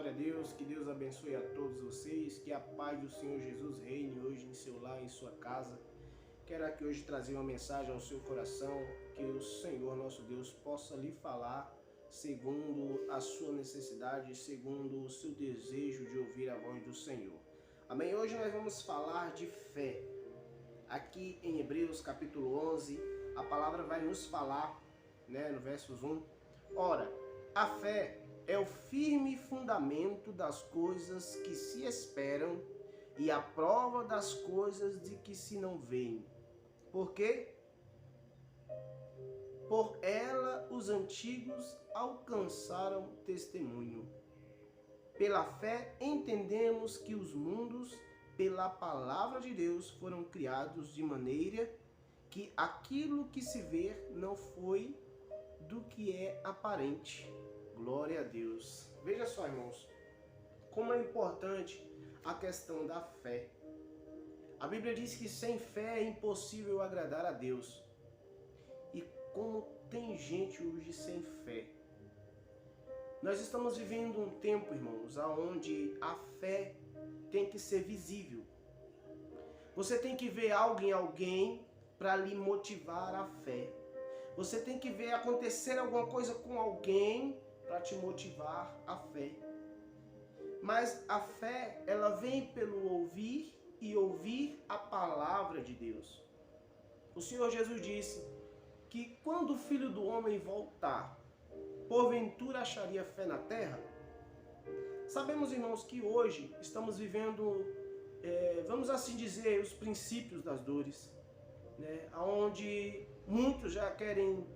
glória a Deus, que Deus abençoe a todos vocês, que a paz do Senhor Jesus reine hoje em seu lar, em sua casa. Quero aqui hoje trazer uma mensagem ao seu coração, que o Senhor nosso Deus possa lhe falar segundo a sua necessidade, segundo o seu desejo de ouvir a voz do Senhor. Amém? Hoje nós vamos falar de fé. Aqui em Hebreus capítulo 11, a palavra vai nos falar, no versos 1, ora, a fé é o firme fundamento das coisas que se esperam e a prova das coisas de que se não veem. Porque por ela os antigos alcançaram testemunho. Pela fé entendemos que os mundos, pela palavra de Deus, foram criados de maneira que aquilo que se vê não foi do que é aparente. Glória a Deus. Veja só, irmãos, como é importante a questão da fé. A Bíblia diz que sem fé é impossível agradar a Deus. E como tem gente hoje sem fé. Nós estamos vivendo um tempo, irmãos, onde a fé tem que ser visível. Você tem que ver algo em alguém para lhe motivar a fé. Você tem que ver acontecer alguma coisa com alguém para te motivar a fé. Mas a fé, ela vem pelo ouvir e ouvir a palavra de Deus. O Senhor Jesus disse que quando o Filho do Homem voltar, porventura acharia fé na terra? Sabemos, irmãos, que hoje estamos vivendo, vamos assim dizer, os princípios das dores, onde muitos já querem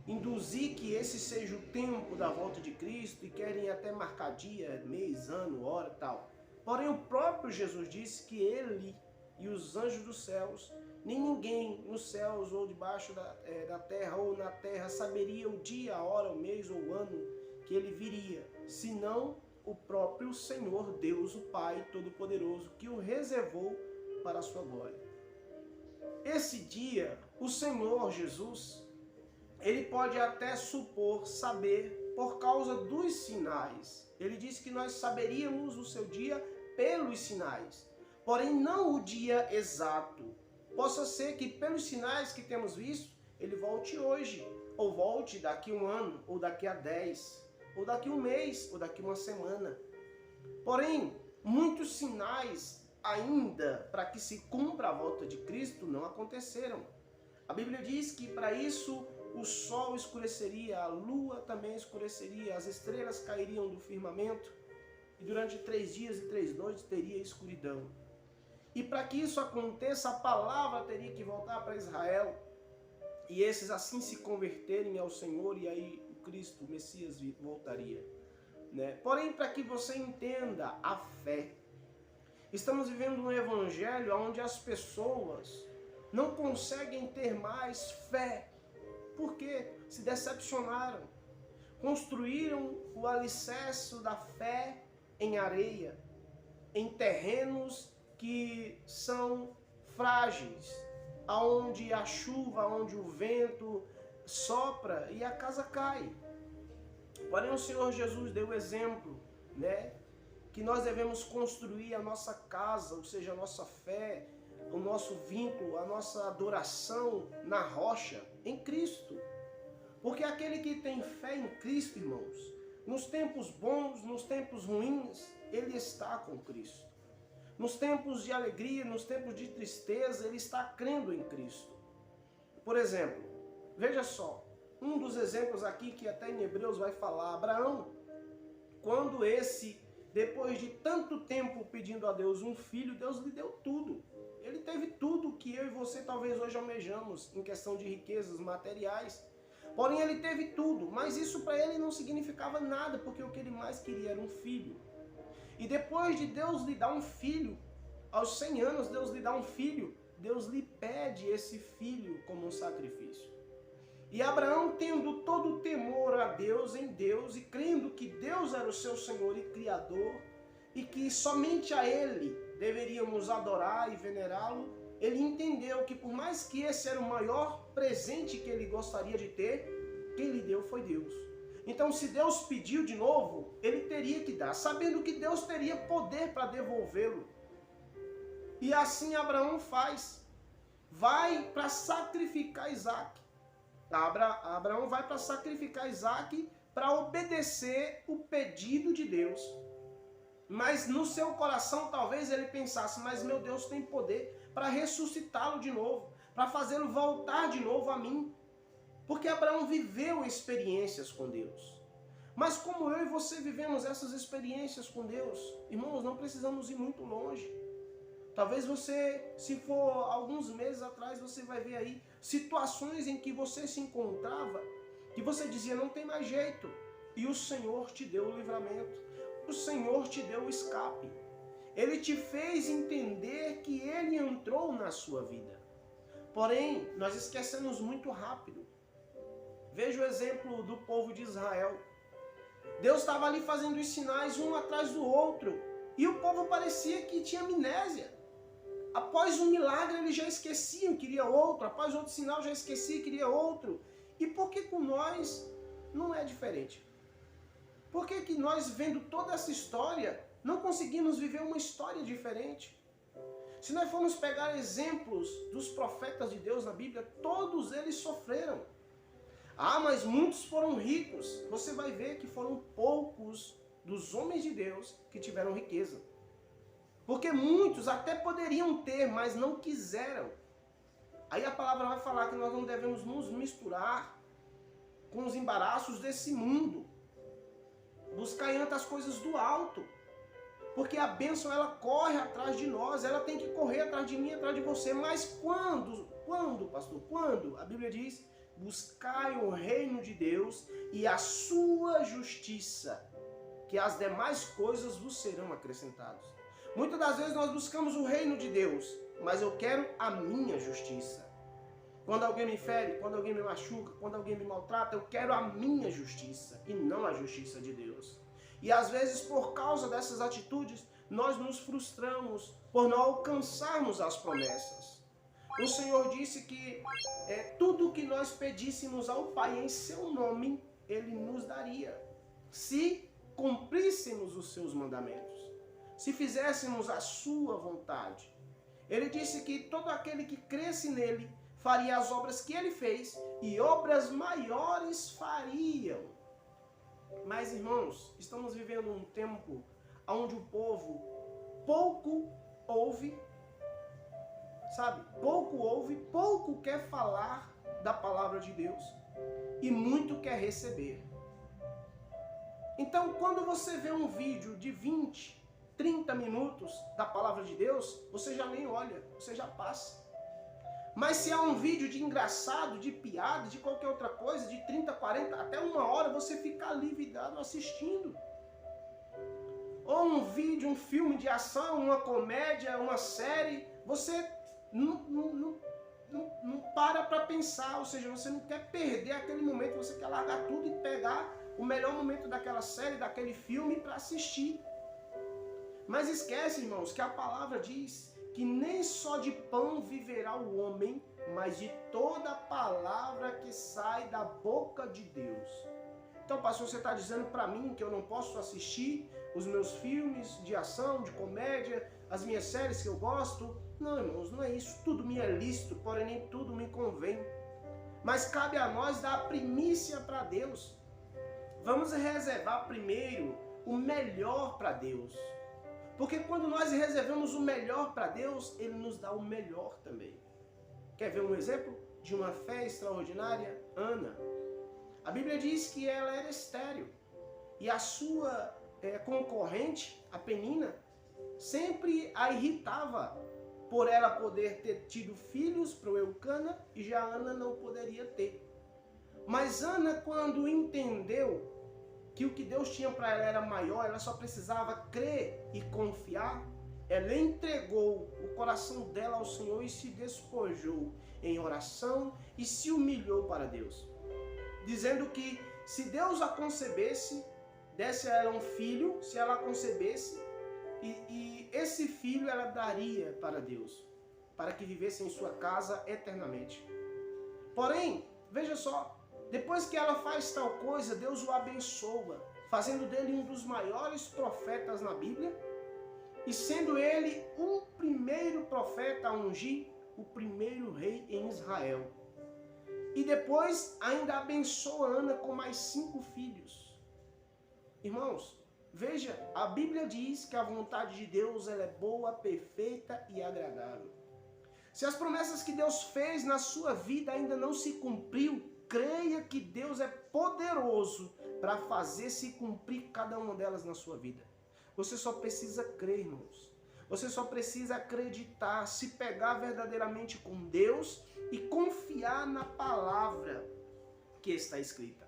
induzir que esse seja o tempo da volta de Cristo e querem até marcar dia, mês, ano, hora e tal. Porém, o próprio Jesus disse que ele e os anjos dos céus, nem ninguém nos céus ou debaixo da terra ou na terra saberia o dia, a hora, o mês ou o ano que ele viria, senão o próprio Senhor Deus, o Pai Todo-Poderoso, que o reservou para a sua glória. Esse dia, o Senhor Jesus, ele pode até supor saber por causa dos sinais. Ele disse que nós saberíamos o seu dia pelos sinais, porém não o dia exato. Possa ser que pelos sinais que temos visto, ele volte hoje, ou volte daqui um ano, ou daqui a 10, ou daqui um mês, ou daqui uma semana. Porém, muitos sinais ainda para que se cumpra a volta de Cristo não aconteceram. A Bíblia diz que para isso o sol escureceria, a lua também escureceria, as estrelas cairiam do firmamento e durante 3 dias e 3 noites teria escuridão. E para que isso aconteça, a palavra teria que voltar para Israel e esses assim se converterem ao Senhor e aí o Cristo, o Messias, voltaria. Porém, para que você entenda a fé, estamos vivendo um evangelho onde as pessoas não conseguem ter mais fé, porque se decepcionaram, construíram o alicerce da fé em areia, em terrenos que são frágeis, aonde a chuva, onde o vento sopra e a casa cai. Porém, o Senhor Jesus deu exemplo, que nós devemos construir a nossa casa, ou seja, a nossa fé, o nosso vínculo, a nossa adoração na rocha, em Cristo. Porque aquele que tem fé em Cristo, irmãos, nos tempos bons, nos tempos ruins, ele está com Cristo. Nos tempos de alegria, nos tempos de tristeza, ele está crendo em Cristo. Por exemplo, veja só, um dos exemplos aqui que até em Hebreus vai falar, Abraão, quando depois de tanto tempo pedindo a Deus um filho, Deus lhe deu tudo. Ele teve tudo que eu e você talvez hoje almejamos em questão de riquezas materiais. Porém, ele teve tudo, mas isso para ele não significava nada, porque o que ele mais queria era um filho. E depois de Deus lhe dar um filho, aos 100 anos Deus lhe dá um filho, Deus lhe pede esse filho como um sacrifício. E Abraão, tendo todo o temor a Deus, em Deus, e crendo que Deus era o seu Senhor e Criador, e que somente a Ele deveríamos adorar e venerá-lo, ele entendeu que por mais que esse era o maior presente que ele gostaria de ter, quem lhe deu foi Deus. Então, se Deus pediu de novo, ele teria que dar, sabendo que Deus teria poder para devolvê-lo. E assim Abraão faz. Vai para sacrificar Isaac. Abraão vai para sacrificar Isaac para obedecer o pedido de Deus. Mas no seu coração talvez ele pensasse, mas meu Deus tem poder para ressuscitá-lo de novo, para fazê-lo voltar de novo a mim. Porque Abraão viveu experiências com Deus. Mas como eu e você vivemos essas experiências com Deus, irmãos, não precisamos ir muito longe. Talvez você, se for alguns meses atrás, você vai ver aí situações em que você se encontrava, que você dizia, não tem mais jeito. E o Senhor te deu o livramento. O Senhor te deu o escape. Ele te fez entender que Ele entrou na sua vida. Porém, nós esquecemos muito rápido. Veja o exemplo do povo de Israel. Deus estava ali fazendo os sinais um atrás do outro. E o povo parecia que tinha amnésia. Após um milagre ele já esquecia, queria outro. Após outro sinal já esquecia, queria outro. E por que com nós não é diferente? Por que nós, vendo toda essa história, não conseguimos viver uma história diferente? Se nós formos pegar exemplos dos profetas de Deus na Bíblia, todos eles sofreram. Ah, mas muitos foram ricos. Você vai ver que foram poucos dos homens de Deus que tiveram riqueza. Porque muitos até poderiam ter, mas não quiseram. Aí a palavra vai falar que nós não devemos nos misturar com os embaraços desse mundo. Buscar antes as coisas do alto. Porque a bênção ela corre atrás de nós, ela tem que correr atrás de mim, atrás de você. Mas quando, pastor? Quando? A Bíblia diz, buscai o reino de Deus e a sua justiça, que as demais coisas vos serão acrescentadas. Muitas das vezes nós buscamos o reino de Deus, mas eu quero a minha justiça. Quando alguém me fere, quando alguém me machuca, quando alguém me maltrata, eu quero a minha justiça e não a justiça de Deus. E às vezes, por causa dessas atitudes, nós nos frustramos por não alcançarmos as promessas. O Senhor disse que tudo que nós pedíssemos ao Pai em seu nome, Ele nos daria. Se cumpríssemos os seus mandamentos, se fizéssemos a sua vontade. Ele disse que todo aquele que cresce nele faria as obras que ele fez e obras maiores fariam. Mas, irmãos, estamos vivendo um tempo onde o povo pouco ouve, sabe? Pouco ouve, pouco quer falar da palavra de Deus e muito quer receber. Então, quando você vê um vídeo de 20, 30 minutos da palavra de Deus, você já nem olha, você já passa. Mas se há um vídeo de engraçado, de piada, de qualquer outra coisa, de 30, 40, até uma hora, você fica ali vidrado assistindo. Ou um vídeo, um filme de ação, uma comédia, uma série, você não para pensar, ou seja, você não quer perder aquele momento, você quer largar tudo e pegar o melhor momento daquela série, daquele filme para assistir. Mas esquece, irmãos, que a palavra diz que nem só de pão viverá o homem, mas de toda palavra que sai da boca de Deus. Então, pastor, você está dizendo para mim que eu não posso assistir os meus filmes de ação, de comédia, as minhas séries que eu gosto? Não, irmãos, não é isso. Tudo me é lícito, porém nem tudo me convém. Mas cabe a nós dar a primícia para Deus. Vamos reservar primeiro o melhor para Deus. Porque quando nós reservamos o melhor para Deus, Ele nos dá o melhor também. Quer ver um exemplo de uma fé extraordinária? Ana. A Bíblia diz que ela era estéril. E a sua concorrente, a Penina, sempre a irritava por ela poder ter tido filhos para o Eucana e já Ana não poderia ter. Mas Ana, quando entendeu que o que Deus tinha para ela era maior, ela só precisava crer e confiar, ela entregou o coração dela ao Senhor e se despojou em oração e se humilhou para Deus. Dizendo que se Deus a concebesse, desse a ela um filho, se ela a concebesse, e esse filho ela daria para Deus, para que vivesse em sua casa eternamente. Porém, veja só, Depois que ela faz tal coisa, Deus o abençoa, fazendo dele um dos maiores profetas na Bíblia e sendo ele o primeiro profeta a ungir o primeiro rei em Israel. E depois ainda abençoa Ana com mais 5 filhos. Irmãos, veja, a Bíblia diz que a vontade de Deus ela é boa, perfeita e agradável. Se as promessas que Deus fez na sua vida ainda não se cumpriu, creia que Deus é poderoso para fazer se cumprir cada uma delas na sua vida. Você só precisa crer, irmãos. Você só precisa acreditar, se pegar verdadeiramente com Deus e confiar na palavra que está escrita.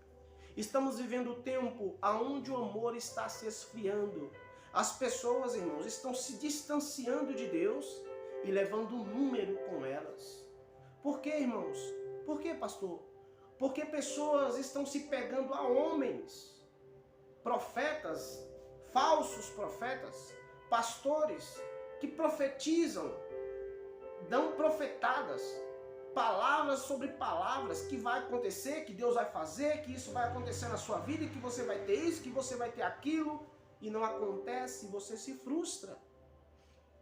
Estamos vivendo um tempo onde o amor está se esfriando. As pessoas, irmãos, estão se distanciando de Deus e levando um número com elas. Por quê, irmãos? Por quê, pastor? Porque pessoas estão se pegando a homens, profetas, falsos profetas, pastores, que profetizam, dão profetadas, palavras sobre palavras, que vai acontecer, que Deus vai fazer, que isso vai acontecer na sua vida, que você vai ter isso, que você vai ter aquilo, e não acontece, você se frustra.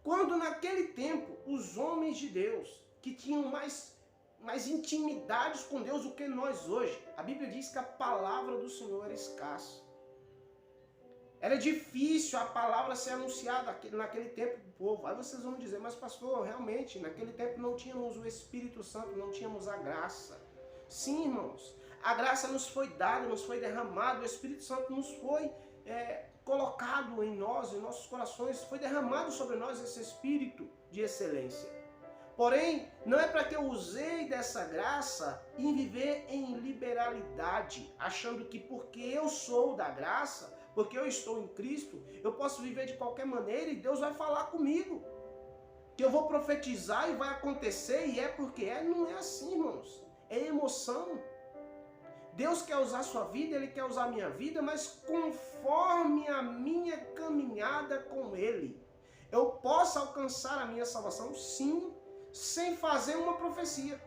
Quando naquele tempo, os homens de Deus, que tinham mais intimidades com Deus do que nós hoje, a Bíblia diz que a palavra do Senhor era escassa. Era difícil a palavra ser anunciada naquele tempo do povo. Aí vocês vão dizer, mas pastor, realmente, naquele tempo não tínhamos o Espírito Santo, não tínhamos a graça. Sim, irmãos, a graça nos foi dada, nos foi derramada, o Espírito Santo nos foi colocado em nós, em nossos corações, foi derramado sobre nós esse Espírito de excelência. Porém, não é para que eu usei dessa graça em viver em liberalidade, achando que porque eu sou da graça, porque eu estou em Cristo, eu posso viver de qualquer maneira e Deus vai falar comigo. Que eu vou profetizar e vai acontecer e é porque é. Não é assim, irmãos. É emoção. Deus quer usar a sua vida, Ele quer usar a minha vida, mas conforme a minha caminhada com Ele. Eu posso alcançar a minha salvação, sim, sem fazer uma profecia.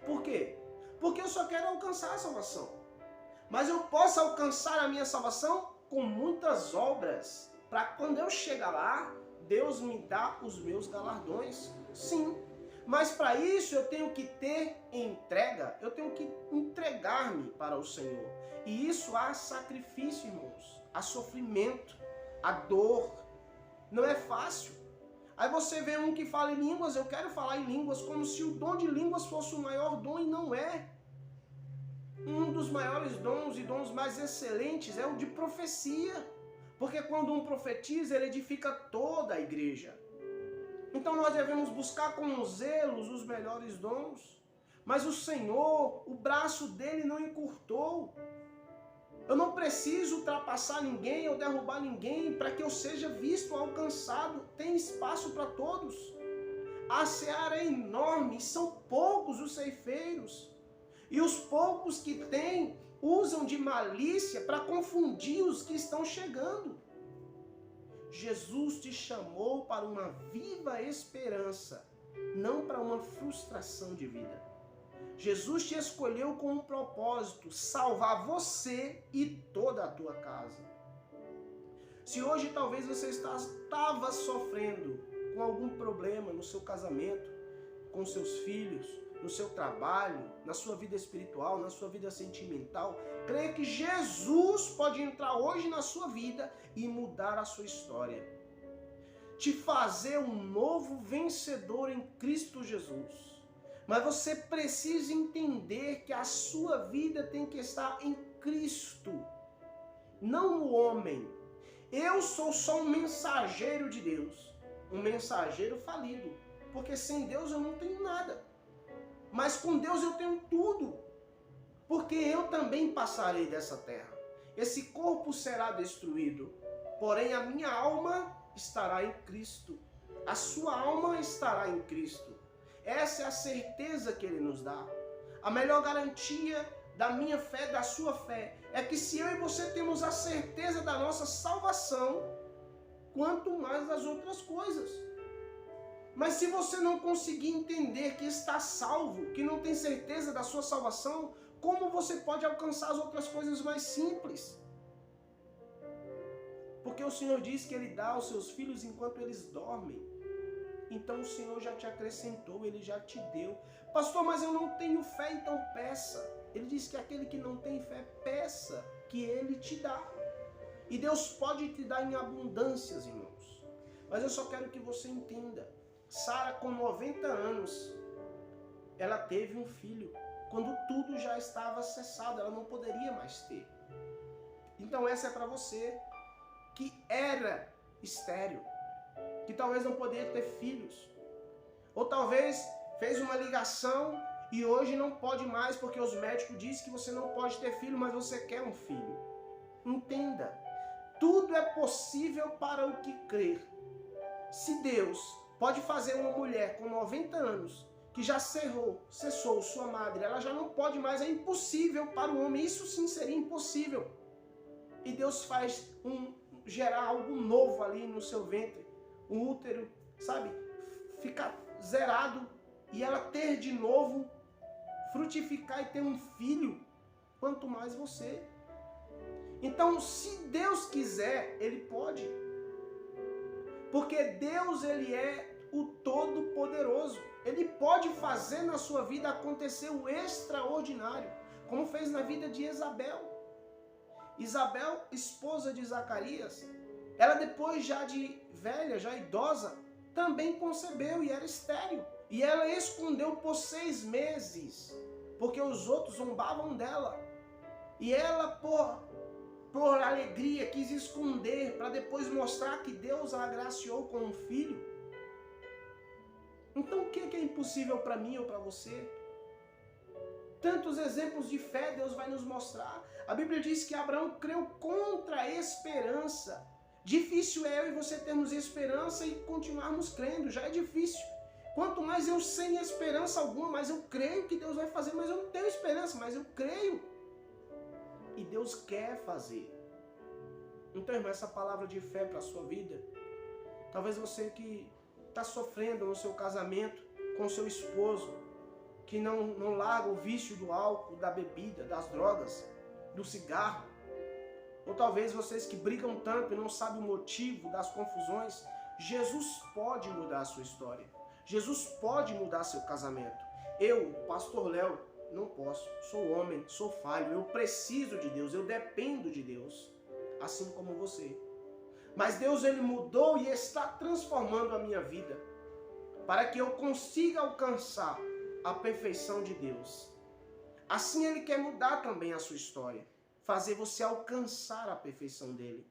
Por quê? Porque eu só quero alcançar a salvação. Mas eu posso alcançar a minha salvação com muitas obras, para quando eu chegar lá, Deus me dá os meus galardões. Sim, mas para isso eu tenho que ter entrega, eu tenho que entregar-me para o Senhor. E isso há sacrifício, irmãos, há sofrimento, há dor. Não é fácil. Aí você vê um que fala em línguas, eu quero falar em línguas, como se o dom de línguas fosse o maior dom, e não é. Um dos maiores dons e dons mais excelentes é o de profecia. Porque quando um profetiza, ele edifica toda a igreja. Então nós devemos buscar com zelo os melhores dons. Mas o Senhor, o braço dele não encurtou. Eu não preciso ultrapassar ninguém ou derrubar ninguém para que eu seja visto, alcançado. Tem espaço para todos. A seara é enorme, são poucos os ceifeiros. E os poucos que têm usam de malícia para confundir os que estão chegando. Jesus te chamou para uma viva esperança, não para uma frustração de vida. Jesus te escolheu com um propósito, salvar você e toda a tua casa. Se hoje talvez você estava sofrendo com algum problema no seu casamento, com seus filhos, no seu trabalho, na sua vida espiritual, na sua vida sentimental, creia que Jesus pode entrar hoje na sua vida e mudar a sua história. Te fazer um novo vencedor em Cristo Jesus. Mas você precisa entender que a sua vida tem que estar em Cristo, não no homem. Eu sou só um mensageiro de Deus, um mensageiro falido, porque sem Deus eu não tenho nada. Mas com Deus eu tenho tudo, porque eu também passarei dessa terra. Esse corpo será destruído, porém a minha alma estará em Cristo. A sua alma estará em Cristo. Essa é a certeza que Ele nos dá. A melhor garantia da minha fé, da sua fé, é que se eu e você temos a certeza da nossa salvação, quanto mais das outras coisas. Mas se você não conseguir entender que está salvo, que não tem certeza da sua salvação, como você pode alcançar as outras coisas mais simples? Porque o Senhor diz que Ele dá aos seus filhos enquanto eles dormem. Então o Senhor já te acrescentou, Ele já te deu. Pastor, mas eu não tenho fé, então peça. Ele diz que aquele que não tem fé, peça, que Ele te dá. E Deus pode te dar em abundâncias, irmãos. Mas eu só quero que você entenda. Sara, com 90 anos, ela teve um filho. Quando tudo já estava cessado, ela não poderia mais ter. Então essa é para você que era estéril, que talvez não poderia ter filhos. Ou talvez fez uma ligação e hoje não pode mais porque os médicos dizem que você não pode ter filho, mas você quer um filho. Entenda, tudo é possível para o que crer. Se Deus pode fazer uma mulher com 90 anos, que já cessou sua madre, ela já não pode mais, é impossível para o homem, isso sim seria impossível. E Deus faz gerar algo novo ali no seu ventre, um útero, sabe, ficar zerado e ela ter de novo, frutificar e ter um filho, quanto mais você. Então, se Deus quiser, Ele pode. Porque Deus, Ele é o Todo-Poderoso. Ele pode fazer na sua vida acontecer o extraordinário, como fez na vida de Isabel. Isabel, esposa de Zacarias, ela depois já de velha, já idosa, também concebeu e era estéril. E ela escondeu por 6 meses, porque os outros zombavam dela. E ela, por alegria, quis esconder, para depois mostrar que Deus a agraciou com um filho. Então o que é impossível para mim ou para você? Tantos exemplos de fé Deus vai nos mostrar. A Bíblia diz que Abraão creu contra a esperança. Difícil é eu e você termos esperança e continuarmos crendo, já é difícil. Quanto mais eu sem esperança alguma, mas eu creio que Deus vai fazer, mas eu não tenho esperança, mas eu creio. E Deus quer fazer. Então, irmão, essa palavra de fé para a sua vida, talvez você que está sofrendo no seu casamento com seu esposo, que não larga o vício do álcool, da bebida, das drogas, do cigarro, ou talvez vocês que brigam tanto e não sabem o motivo das confusões, Jesus pode mudar a sua história. Jesus pode mudar seu casamento. Eu, pastor Léo, não posso. Sou homem, sou falho, eu preciso de Deus, eu dependo de Deus, assim como você. Mas Deus, Ele mudou e está transformando a minha vida para que eu consiga alcançar a perfeição de Deus. Assim Ele quer mudar também a sua história, fazer você alcançar a perfeição dEle.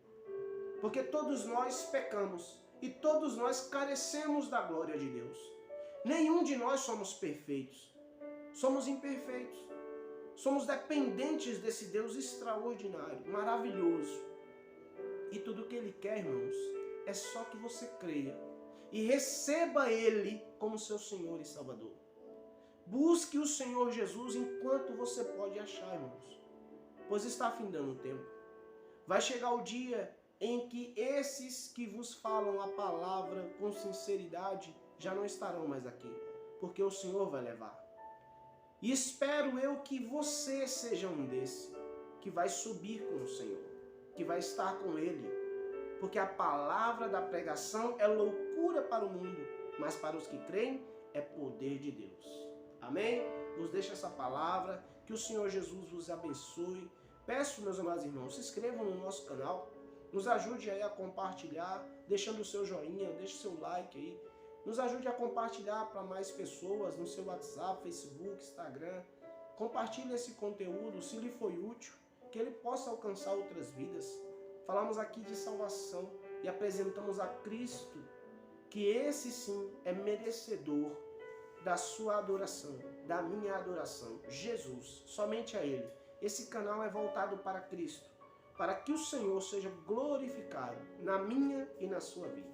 Porque todos nós pecamos e todos nós carecemos da glória de Deus. Nenhum de nós somos perfeitos. Somos imperfeitos. Somos dependentes desse Deus extraordinário, maravilhoso. E tudo que Ele quer, irmãos, é só que você creia e receba Ele como seu Senhor e Salvador. Busque o Senhor Jesus enquanto você pode achar, irmãos, pois está findando o tempo. Vai chegar o dia em que esses que vos falam a palavra com sinceridade já não estarão mais aqui, porque o Senhor vai levar. E espero eu que você seja um desses, que vai subir com o Senhor, que vai estar com Ele, porque a palavra da pregação é loucura para o mundo, mas para os que creem é poder de Deus. Amém? Nos deixa essa palavra, que o Senhor Jesus vos abençoe. Peço, meus amados irmãos, se inscrevam no nosso canal, nos ajude aí a compartilhar, deixando o seu joinha, deixe o seu like aí, nos ajude a compartilhar para mais pessoas no seu WhatsApp, Facebook, Instagram. Compartilhe esse conteúdo, se lhe foi útil, que ele possa alcançar outras vidas. Falamos aqui de salvação e apresentamos a Cristo, que esse sim é merecedor da sua adoração, da minha adoração. Jesus, somente a Ele. Esse canal é voltado para Cristo, para que o Senhor seja glorificado na minha e na sua vida.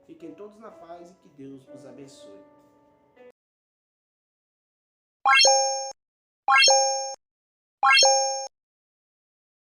Fiquem todos na paz e que Deus os abençoe.